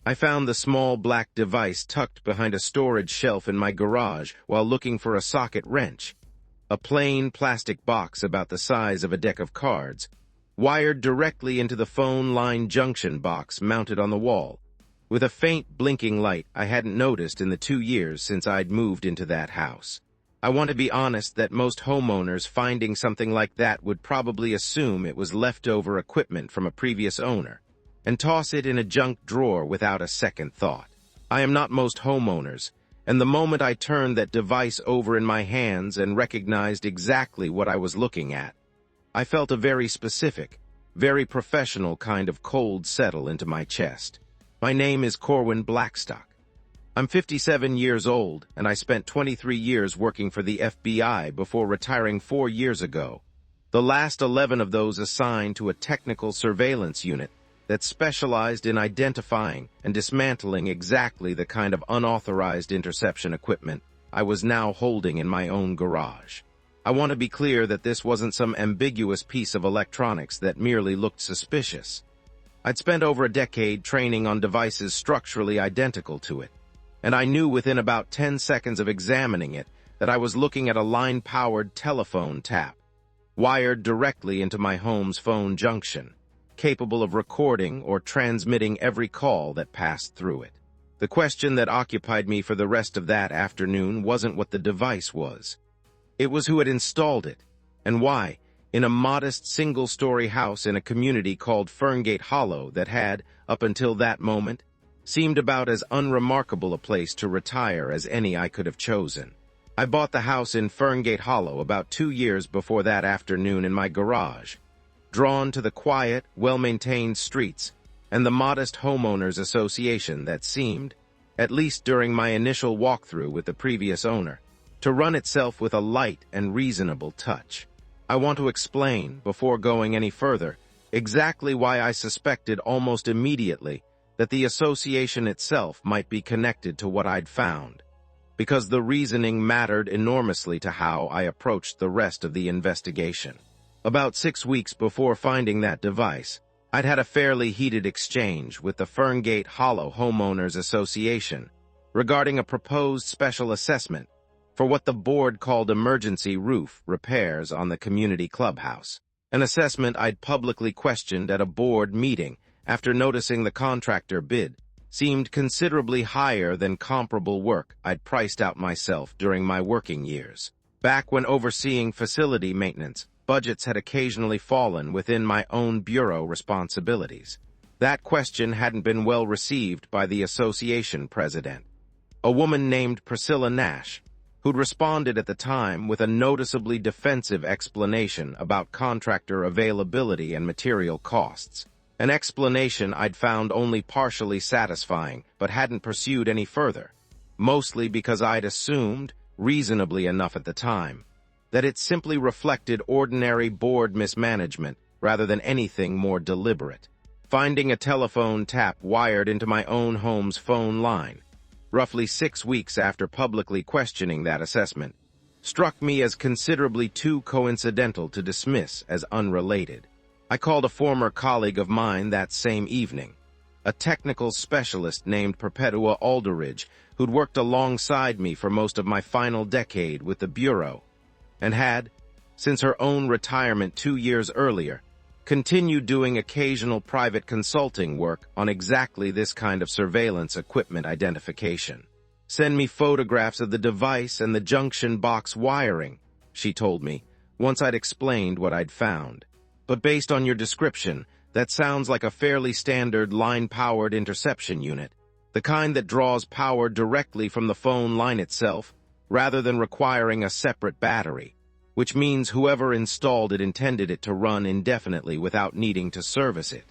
I found the small black device tucked behind a storage shelf in my garage while looking for a socket wrench. A plain plastic box about the size of a deck of cards, wired directly into the phone line junction box mounted on the wall, with a faint blinking light I hadn't noticed in the 2 years since I'd moved into that house. I want to be honest that most homeowners finding something like that would probably assume it was leftover equipment from a previous owner, and toss it in a junk drawer without a second thought. I am not most homeowners, and the moment I turned that device over in my hands and recognized exactly what I was looking at, I felt a very specific, very professional kind of cold settle into my chest. My name is Corwin Blackstock. I'm 57 years old, and I spent 23 years working for the FBI before retiring 4 years ago, the last 11 of those assigned to a technical surveillance unit that specialized in identifying and dismantling exactly the kind of unauthorized interception equipment I was now holding in my own garage. I want to be clear that this wasn't some ambiguous piece of electronics that merely looked suspicious. I'd spent over a decade training on devices structurally identical to it, and I knew within about 10 seconds of examining it that I was looking at a line-powered telephone tap, wired directly into my home's phone junction, capable of recording or transmitting every call that passed through it. The question that occupied me for the rest of that afternoon wasn't what the device was. It was who had installed it, and why, in a modest single-story house in a community called Ferngate Hollow that had, up until that moment, seemed about as unremarkable a place to retire as any I could have chosen. I bought the house in Ferngate Hollow about 2 years before that afternoon in my garage, drawn to the quiet, well-maintained streets and the modest homeowners association that seemed, at least during my initial walkthrough with the previous owner, to run itself with a light and reasonable touch. I want to explain, before going any further, exactly why I suspected almost immediately that the association itself might be connected to what I'd found, because the reasoning mattered enormously to how I approached the rest of the investigation. About 6 weeks before finding that device, I'd had a fairly heated exchange with the Ferngate Hollow Homeowners Association regarding a proposed special assessment for what the board called emergency roof repairs on the community clubhouse, an assessment I'd publicly questioned at a board meeting after noticing the contractor bid seemed considerably higher than comparable work I'd priced out myself during my working years. Back when overseeing facility maintenance, budgets had occasionally fallen within my own bureau responsibilities. That question hadn't been well received by the association president, a woman named Priscilla Nash, who'd responded at the time with a noticeably defensive explanation about contractor availability and material costs. An explanation I'd found only partially satisfying, but hadn't pursued any further, mostly because I'd assumed, reasonably enough at the time, that it simply reflected ordinary board mismanagement rather than anything more deliberate. Finding a telephone tap wired into my own home's phone line, roughly 6 weeks after publicly questioning that assessment, struck me as considerably too coincidental to dismiss as unrelated. I called a former colleague of mine that same evening, a technical specialist named Perpetua Alderidge, who'd worked alongside me for most of my final decade with the Bureau, and had, since her own retirement 2 years earlier, continued doing occasional private consulting work on exactly this kind of surveillance equipment identification. "Send me photographs of the device and the junction box wiring," she told me, once I'd explained what I'd found. "But based on your description, that sounds like a fairly standard line-powered interception unit, the kind that draws power directly from the phone line itself, rather than requiring a separate battery, which means whoever installed it intended it to run indefinitely without needing to service it."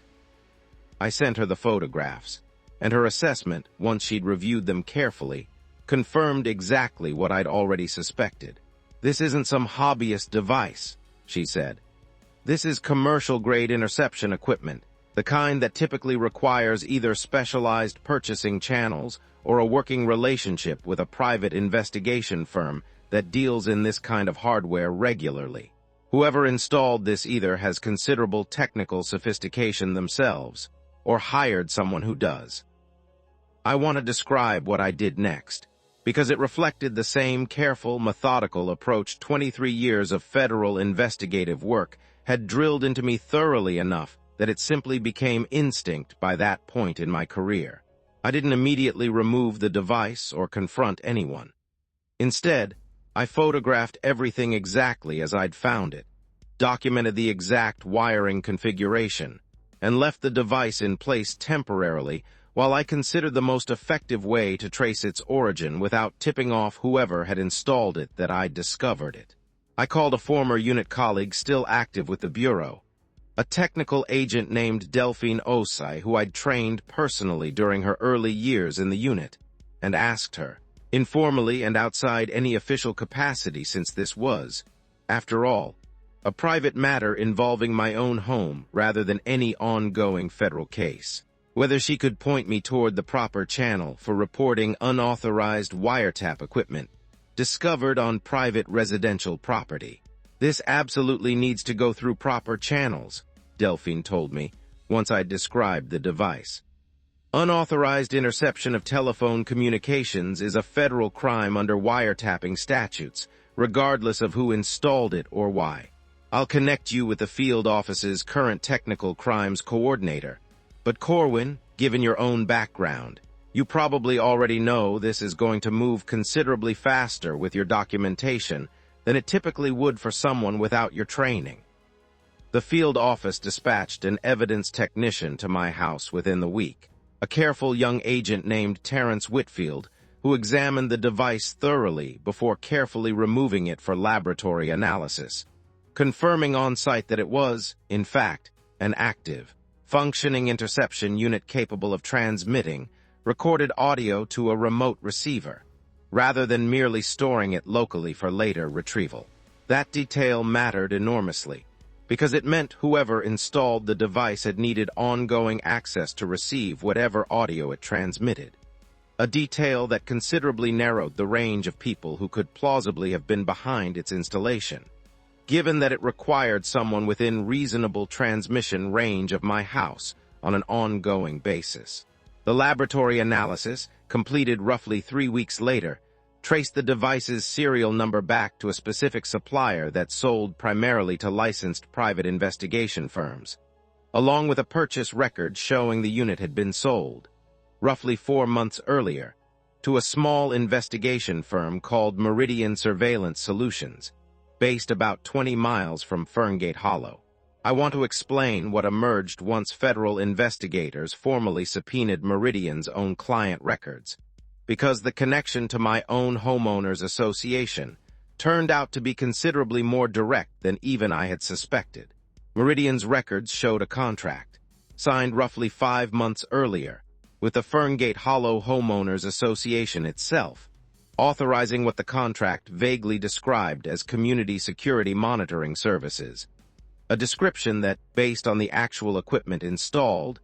I sent her the photographs, and her assessment, once she'd reviewed them carefully, confirmed exactly what I'd already suspected. "This isn't some hobbyist device," she said. "This is commercial-grade interception equipment, the kind that typically requires either specialized purchasing channels or a working relationship with a private investigation firm that deals in this kind of hardware regularly. Whoever installed this either has considerable technical sophistication themselves or hired someone who does." I want to describe what I did next, because it reflected the same careful, methodical approach 23 years of federal investigative work had drilled into me thoroughly enough that it simply became instinct by that point in my career. I didn't immediately remove the device or confront anyone. Instead, I photographed everything exactly as I'd found it, documented the exact wiring configuration, and left the device in place temporarily while I considered the most effective way to trace its origin without tipping off whoever had installed it that I'd discovered it. I called a former unit colleague still active with the Bureau, a technical agent named Delphine Osai who I'd trained personally during her early years in the unit, and asked her, informally and outside any official capacity since this was, after all, a private matter involving my own home rather than any ongoing federal case, whether she could point me toward the proper channel for reporting unauthorized wiretap equipment discovered on private residential property. This absolutely needs to go through proper channels, Delphine told me, once I'd described the device. Unauthorized interception of telephone communications is a federal crime under wiretapping statutes, regardless of who installed it or why. I'll connect you with the field office's current technical crimes coordinator. But Corwin, given your own background, you probably already know this is going to move considerably faster with your documentation than it typically would for someone without your training. The field office dispatched an evidence technician to my house within the week, a careful young agent named Terrence Whitfield, who examined the device thoroughly before carefully removing it for laboratory analysis, confirming on-site that it was, in fact, an active, functioning interception unit capable of transmitting recorded audio to a remote receiver, rather than merely storing it locally for later retrieval. That detail mattered enormously, because it meant whoever installed the device had needed ongoing access to receive whatever audio it transmitted, a detail that considerably narrowed the range of people who could plausibly have been behind its installation, given that it required someone within reasonable transmission range of my house on an ongoing basis. The laboratory analysis, completed roughly 3 weeks later, traced the device's serial number back to a specific supplier that sold primarily to licensed private investigation firms, along with a purchase record showing the unit had been sold, roughly 4 months earlier, to a small investigation firm called Meridian Surveillance Solutions, based about 20 miles from Ferngate Hollow. I want to explain what emerged once federal investigators formally subpoenaed Meridian's own client records, because the connection to my own homeowners association turned out to be considerably more direct than even I had suspected. Meridian's records showed a contract, signed roughly 5 months earlier, with the Ferngate Hollow Homeowners Association itself, authorizing what the contract vaguely described as community security monitoring services, a description that, based on the actual equipment installed,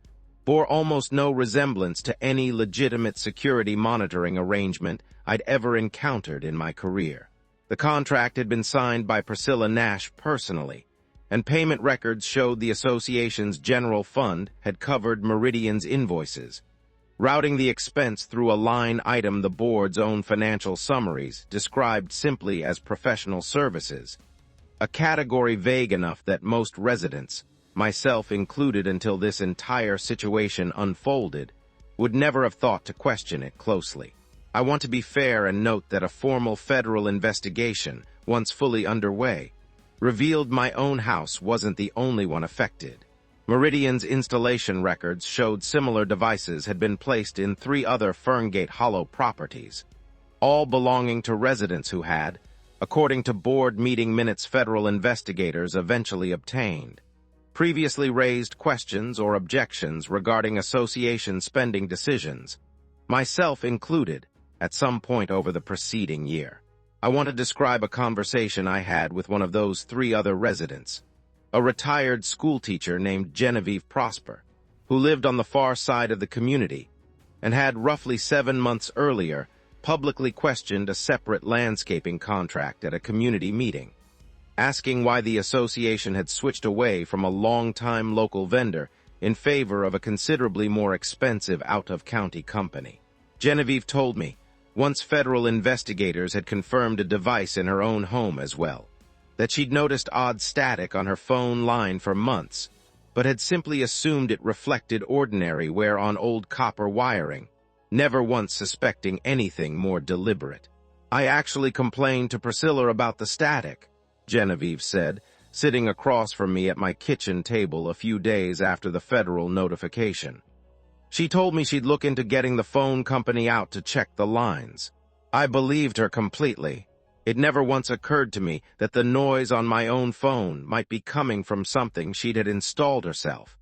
bore almost no resemblance to any legitimate security monitoring arrangement I'd ever encountered in my career. The contract had been signed by Priscilla Nash personally, and payment records showed the association's general fund had covered Meridian's invoices, routing the expense through a line item the board's own financial summaries described simply as professional services, a category vague enough that most residents, myself included until this entire situation unfolded, would never have thought to question it closely. I want to be fair and note that a formal federal investigation, once fully underway, revealed my own house wasn't the only one affected. Meridian's installation records showed similar devices had been placed in 3 other Ferngate Hollow properties, all belonging to residents who had, according to board meeting minutes federal investigators eventually obtained, previously raised questions or objections regarding association spending decisions, myself included, at some point over the preceding year. I want to describe a conversation I had with one of those 3 other residents, a retired schoolteacher named Genevieve Prosper, who lived on the far side of the community and had roughly 7 months earlier publicly questioned a separate landscaping contract at a community meeting, asking why the association had switched away from a long-time local vendor in favor of a considerably more expensive out-of-county company. Genevieve told me, once federal investigators had confirmed a device in her own home as well, that she'd noticed odd static on her phone line for months, but had simply assumed it reflected ordinary wear on old copper wiring, never once suspecting anything more deliberate. "I actually complained to Priscilla about the static," Genevieve said, sitting across from me at my kitchen table a few days after the federal notification. "She told me she'd look into getting the phone company out to check the lines. I believed her completely. It never once occurred to me that the noise on my own phone might be coming from something she'd had installed herself."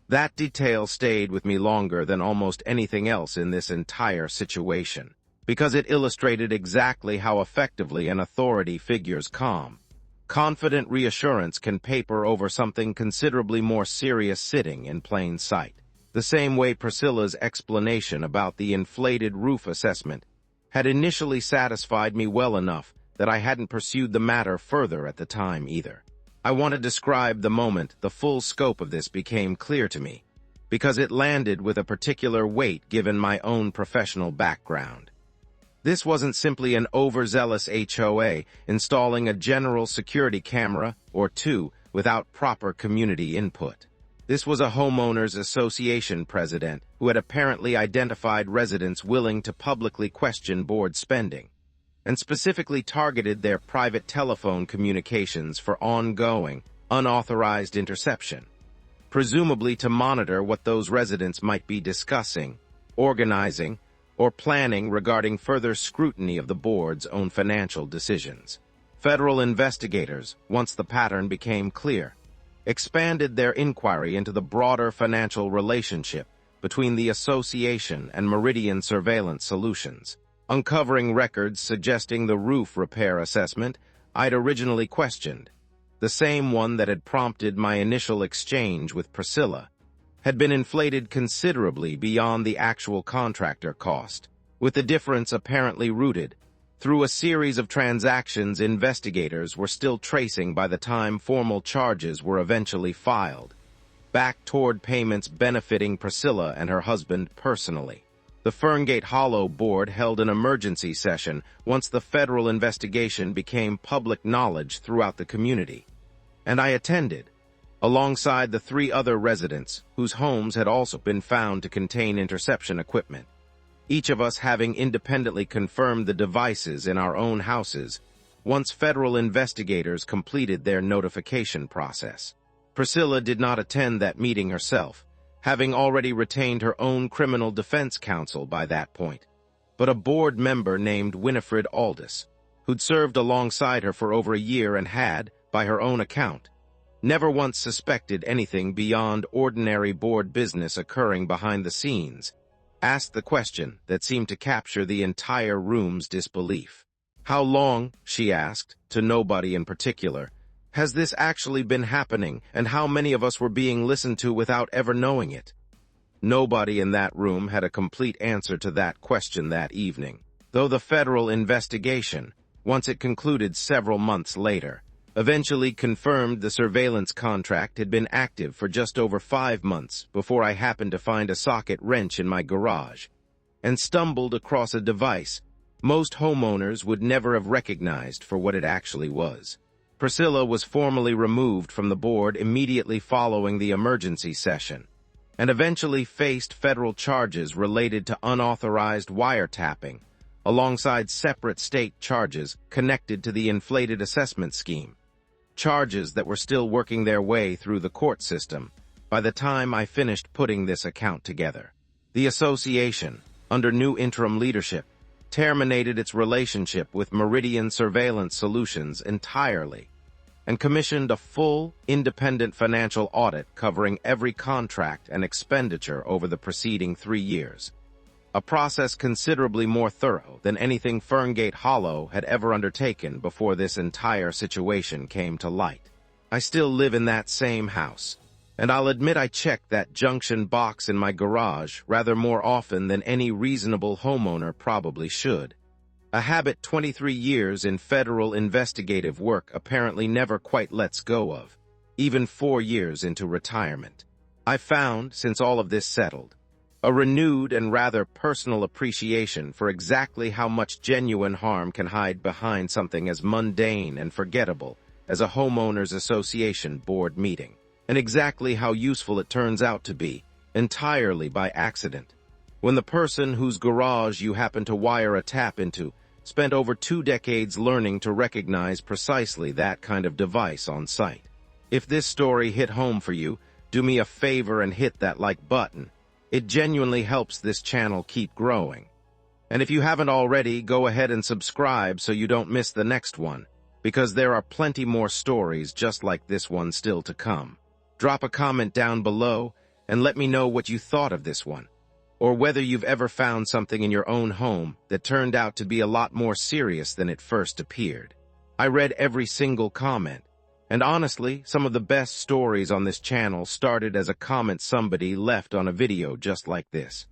That detail stayed with me longer than almost anything else in this entire situation, because it illustrated exactly how effectively an authority figure's calm, confident reassurance can paper over something considerably more serious sitting in plain sight. The same way Priscilla's explanation about the inflated roof assessment had initially satisfied me well enough that I hadn't pursued the matter further at the time either. I want to describe the moment the full scope of this became clear to me, because it landed with a particular weight given my own professional background. This wasn't simply an overzealous HOA installing a general security camera or two without proper community input. This was a homeowners association president who had apparently identified residents willing to publicly question board spending, and specifically targeted their private telephone communications for ongoing, unauthorized interception, presumably to monitor what those residents might be discussing, organizing, or planning regarding further scrutiny of the board's own financial decisions. Federal investigators, once the pattern became clear, expanded their inquiry into the broader financial relationship between the association and Meridian Surveillance Solutions, uncovering records suggesting the roof repair assessment I'd originally questioned, the same one that had prompted my initial exchange with Priscilla, had been inflated considerably beyond the actual contractor cost, with the difference apparently rooted through a series of transactions investigators were still tracing by the time formal charges were eventually filed, back toward payments benefiting Priscilla and her husband personally. The Ferngate Hollow board held an emergency session once the federal investigation became public knowledge throughout the community, and I attended, alongside the 3 other residents whose homes had also been found to contain interception equipment, each of us having independently confirmed the devices in our own houses once federal investigators completed their notification process. Priscilla did not attend that meeting herself, having already retained her own criminal defense counsel by that point, but a board member named Winifred Aldis, who'd served alongside her for over a year and had, by her own account, never once suspected anything beyond ordinary board business occurring behind the scenes, asked the question that seemed to capture the entire room's disbelief. "How long," she asked, to nobody in particular, "has this actually been happening, and how many of us were being listened to without ever knowing it?" Nobody in that room had a complete answer to that question that evening, though the federal investigation, once it concluded several months later, eventually confirmed the surveillance contract had been active for just over 5 months before I happened to find a socket wrench in my garage and stumbled across a device most homeowners would never have recognized for what it actually was. Priscilla was formally removed from the board immediately following the emergency session, and eventually faced federal charges related to unauthorized wiretapping, alongside separate state charges connected to the inflated assessment scheme, charges that were still working their way through the court system by the time I finished putting this account together. The association, under new interim leadership, terminated its relationship with Meridian Surveillance Solutions entirely and commissioned a full, independent financial audit covering every contract and expenditure over the preceding 3 years, a process considerably more thorough than anything Ferngate Hollow had ever undertaken before this entire situation came to light. I still live in that same house, and I'll admit I check that junction box in my garage rather more often than any reasonable homeowner probably should, a habit 23 years in federal investigative work apparently never quite lets go of, even 4 years into retirement. I found, since all of this settled, A renewed and rather personal appreciation for exactly how much genuine harm can hide behind something as mundane and forgettable as a homeowners association board meeting, and exactly how useful it turns out to be, entirely by accident. When the person whose garage you happen to wire a tap into spent over 2 decades learning to recognize precisely that kind of device on site. If this story hit home for you, do me a favor and hit that like button. It genuinely helps this channel keep growing. And if you haven't already, go ahead and subscribe so you don't miss the next one, because there are plenty more stories just like this one still to come. Drop a comment down below and let me know what you thought of this one, or whether you've ever found something in your own home that turned out to be a lot more serious than it first appeared. I read every single comment, and honestly, some of the best stories on this channel started as a comment somebody left on a video just like this.